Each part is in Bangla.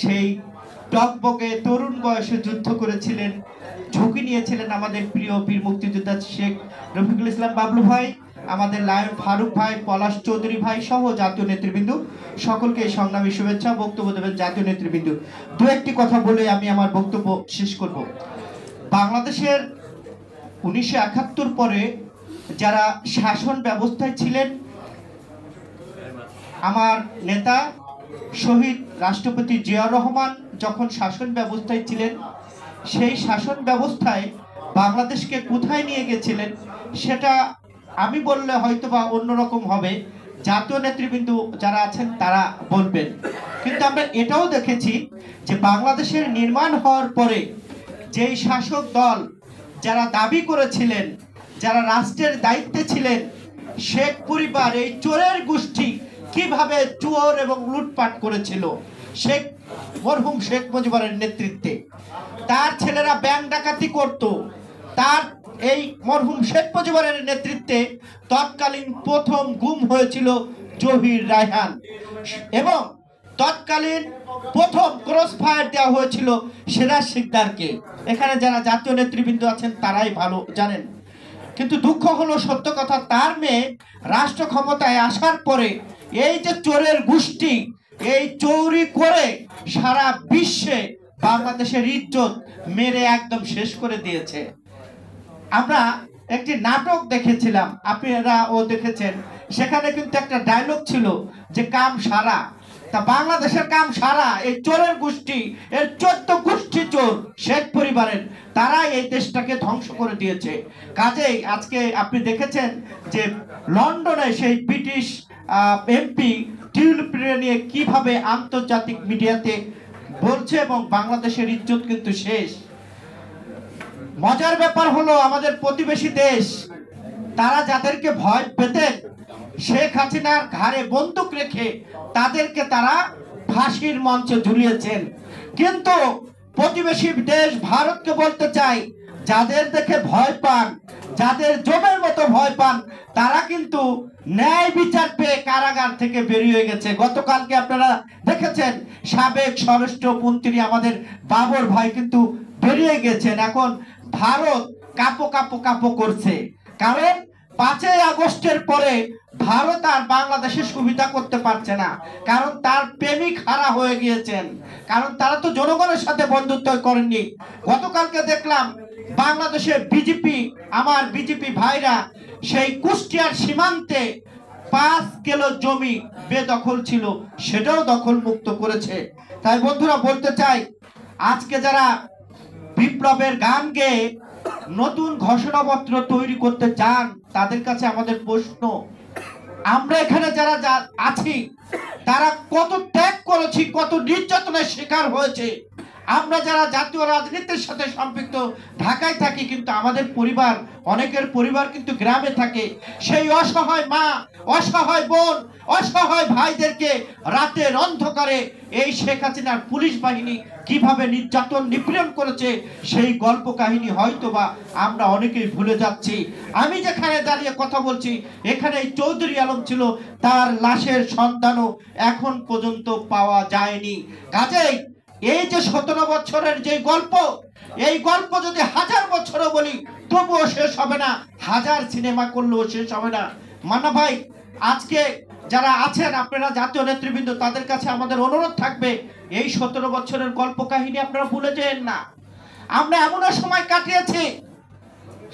সেই টকবকে তরুণ বয়সে যুদ্ধ করেছিলেন, ঝুঁকি নিয়েছিলেন আমাদের প্রিয় বীর মুক্তিযোদ্ধা শেখ রফিকুল ইসলাম বাবলু ভাই, আমাদের লায়ন ফারুক ভাই, পলাশ চৌধুরী ভাই সহ জাতীয় নেতৃবৃন্দ সকলকে সংগ্রামী শুভেচ্ছা। বক্তব্য দেবেন জাতীয় নেতৃবৃন্দ। দু একটি কথা বলে আমি আমার বক্তব্য শেষ করব। বাংলাদেশের 1971 পরে যারা শাসন ব্যবস্থায় ছিলেন, আমার নেতা শহীদ রাষ্ট্রপতি জিয়াউর রহমান যখন শাসন ব্যবস্থায় ছিলেন, সেই শাসন ব্যবস্থায় বাংলাদেশকে কোথায় নিয়ে গেছিলেন সেটা আমি বললে হয়তোবা অন্যরকম হবে, জাতীয় নেতৃবৃন্দ যারা আছেন তারা বলবেন। কিন্তু আমরা এটাও দেখেছি যে বাংলাদেশের নির্মাণ হওয়ার পরে যেই শাসক দল যারা দাবি করেছিলেন, যারা রাষ্ট্রের দায়িত্বে ছিলেন, শেখ পরিবার এই চোরের গোষ্ঠী কিভাবে চোর এবং লুটপাট করেছিল মরহুম শেখ মুজিবের নেতৃত্বে। তার ছেলেরা ব্যাংক ডাকাতি করত, তার এই মরহুম শেখ মুজিবের নেতৃত্বে তৎকালীন প্রথম গুম হয়েছিল জহির রায়হান, এবং তৎকালীন প্রথম ক্রস ফায়ার দেওয়া হয়েছিল সিরাজ শিকদারকে। এখানে যারা জাতীয় নেতৃবৃন্দ আছেন তারাই ভালো জানেন। কিন্তু দুঃখ হলো, সত্য কথা, তার মেয়ে রাষ্ট্র ক্ষমতায় আসার পরে এই যে চোরের গোষ্ঠী এই চৌরি করে সারা বিশ্বে বাংলাদেশের ইজ্জত মেরে একদম শেষ করে দিয়েছে। আমরা একটি নাটক দেখেছিলাম, আপনারাও দেখেছেন, সেখানে কিন্তু একটা ডায়লগ ছিল যে কাম সারা। তা বাংলাদেশের কাম সারা এই চোরের গোষ্ঠী, এর 14 গোষ্ঠী চোর শেখ পরিবারের, তারা এই দেশটাকে ধ্বংস করে দিয়েছে। কাজেই আজকে আপনি দেখেছেন যে লন্ডনে সেই ব্রিটিশ এমপি টিউলিপ নিয়ে কিভাবে আন্তর্জাতিক মিডিয়াতে বলছে, এবং বাংলাদেশের ইজ্জত কিন্তু শেষ। মজার ব্যাপার হলো, আমাদের প্রতিবেশী দেশ তারা যাদেরকে ভয় পেতেন, শেখ হাসিনার ঘাড়ে বন্দুক রেখে তাদেরকে তারা ফাঁসির মঞ্চে ঝুলিয়েছেন। কিন্তু প্রতিবেশী দেশ ভারতকে বলতে চাই, যাদের দেখে ভয় পান, যাদের জমের মতো ভয় পান, তারা কিন্তু ন্যায় বিচার পেয়ে কারাগার থেকে বেরিয়ে গেছে। গতকালকে আপনারা দেখেছেন সাবেক স্বরাষ্ট্রমন্ত্রী আমাদের বাবর ভাই কিন্তু বেরিয়ে গেছেন। এখন ভারত কাপো কাপো কাপো করছে, কারণ 5ই আগস্টের পরে ভারত আর বাংলাদেশের সুবিধা করতে পারছে না, কারণ তার প্রেমিক হারা হয়ে গিয়েছেন, কারণ তারা তো জনগণের সাথে বন্ধুত্ব করেননি। গতকালকে দেখলাম বাংলাদেশের বিজেপি, আমার বিজেপি ভাইরা সেই কুষ্টিয়ার সীমান্তে 5 কিলো জমি বেদখল ছিল, সেটাও দখল মুক্ত করেছে। তাই বন্ধুরা বলতে চাই, আজকে যারা বিপ্লবের গান গেয়ে নতুন ঘোষণাপত্র তৈরি করতে চান, তাদের কাছে আমাদের প্রশ্ন, আমরা এখানে যারা আছি তারা কত ত্যাগ করেছি, কত নির্যাতনের শিকার হয়েছে। আমরা যারা জাতীয় রাজনীতির সাথে সম্পৃক্ত ঢাকায় থাকি, কিন্তু আমাদের পরিবার, অনেকের পরিবার কিন্তু গ্রামে থাকে। সেই অসহায় মা, অসহায় বোন, অসহায় ভাইদেরকে রাতের অন্ধকারে এই শেখ হাসিনার পুলিশ বাহিনী কিভাবে নির্যাতন নিপীড়ন করেছে, সেই গল্প কাহিনী হয়তোবা আমরা অনেকেই ভুলে যাচ্ছি। আমি যেখানে দাঁড়িয়ে কথা বলছি, এখানে চৌধুরী আলম ছিল, তার লাশের সন্ধানও এখন পর্যন্ত পাওয়া যায়নি। কাজেই এই যে 17 বছরের যে গল্প, এই গল্প যদি 1000 বছরও বলি তবুও শেষ হবে না, 1000 সিনেমা করলেও শেষ হবে না। মান্না ভাই, আজকে যারা আছেন আপনারা জাতীয় নেতৃবৃন্দ, তাদের কাছে আমাদের অনুরোধ থাকবে, এই 17 বছরের গল্প কাহিনী আপনারা ভুলে যেন না। আমরা এমনও সময় কাটিয়েছি,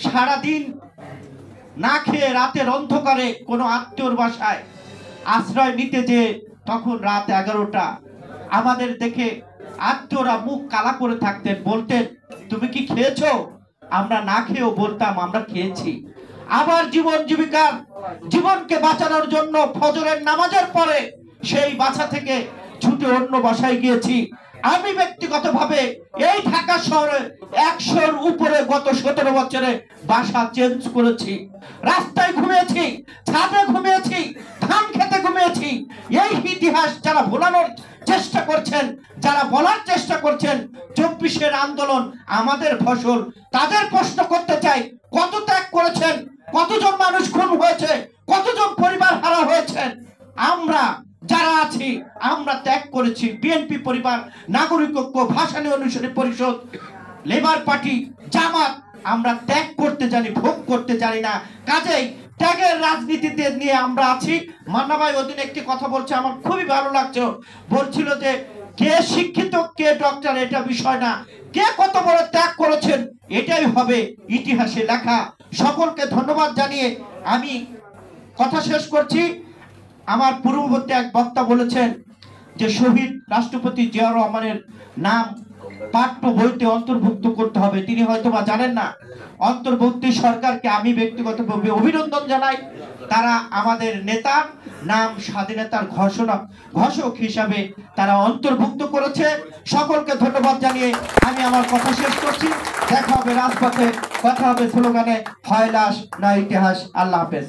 সারাদিন না খেয়ে রাতের অন্ধকারে কোনো আত্মীয়র বাসায় আশ্রয় নিতে, যে তখন রাত 11টা, আমাদের দেখে আত্মীয়রা মুখ কালা করে থাকতেন, বলতেন তুমি কি খেয়েছো? আমরা না খেয়েও বলতাম আমরা খেয়েছি। আবার জীবনকে বাঁচানোর জন্য ফজরের নামাজের পরে সেই বাসা থেকে ছুটে অন্য বাসায় গিয়েছি। আমি ব্যক্তিগতভাবে এই ঢাকা শহরে 100-র উপরে গত 17 বছরে বাসা চেঞ্জ করেছি। রাস্তায় ঘুমিয়েছি, ছাদে ঘুমিয়েছি, ধান খেতে ঘুমিয়েছি। এই ইতিহাস যারা ভোলানোর চেষ্টা করছেন, যারা বলার চেষ্টা করছেন 24-এর আন্দোলন আমাদের ফসল, তাদের প্রশ্ন করতে চাই, কত ত্যাগ করেছেন, কতজন মানুষ খুন হয়েছে, কতজন পরিবার হারা হয়েছেন। আমরা যারা আছি আমরা ত্যাগ করেছি। বিএনপি পরিবার, নাগরিক ঐক্য, ভাসানী অনুসারী পরিষদ, লেবার পার্টি, জামাত, আমরা ত্যাগ করতে জানি, ভোগ করতে জানি না। কাজেই ত্যাগের রাজনীতিতে নিয়ে আমরা আছি। মান্না ভাই ওদিন একটি কথা বলছে, আমার খুবই ভালো লাগছে। বলছিল যে কে শিক্ষিত কে ডক্টর এটা বিষয় না, কে কত বড় ত্যাগ করেছেন এটাই হবে ইতিহাসে লেখা। সকলকে ধন্যবাদ জানিয়ে আমি কথা শেষ করছি। আমার পূর্ববর্তী এক বক্তা বলেছেন যে শহীদ রাষ্ট্রপতি জিয়াউর রহমানের নাম পাঠ্য বইতে অন্তর্ভুক্ত করতে হবে। তিনি হয়তোবা জানেন না, অন্তর্বর্তী সরকারকে আমি ব্যক্তিগতভাবে অভিনন্দন জানাই। তারা আমাদের নেতার নাম স্বাধীনতার ঘোষক হিসাবে তারা অন্তর্ভুক্ত করেছে। সকলকে ধন্যবাদ জানিয়ে আমি আমার কথা শেষ করছি। দেখা হবে রাজপথে, কথা হবে স্লোগানে, হয় লাশ না ইতিহাস। আল্লাহ হাফেজ।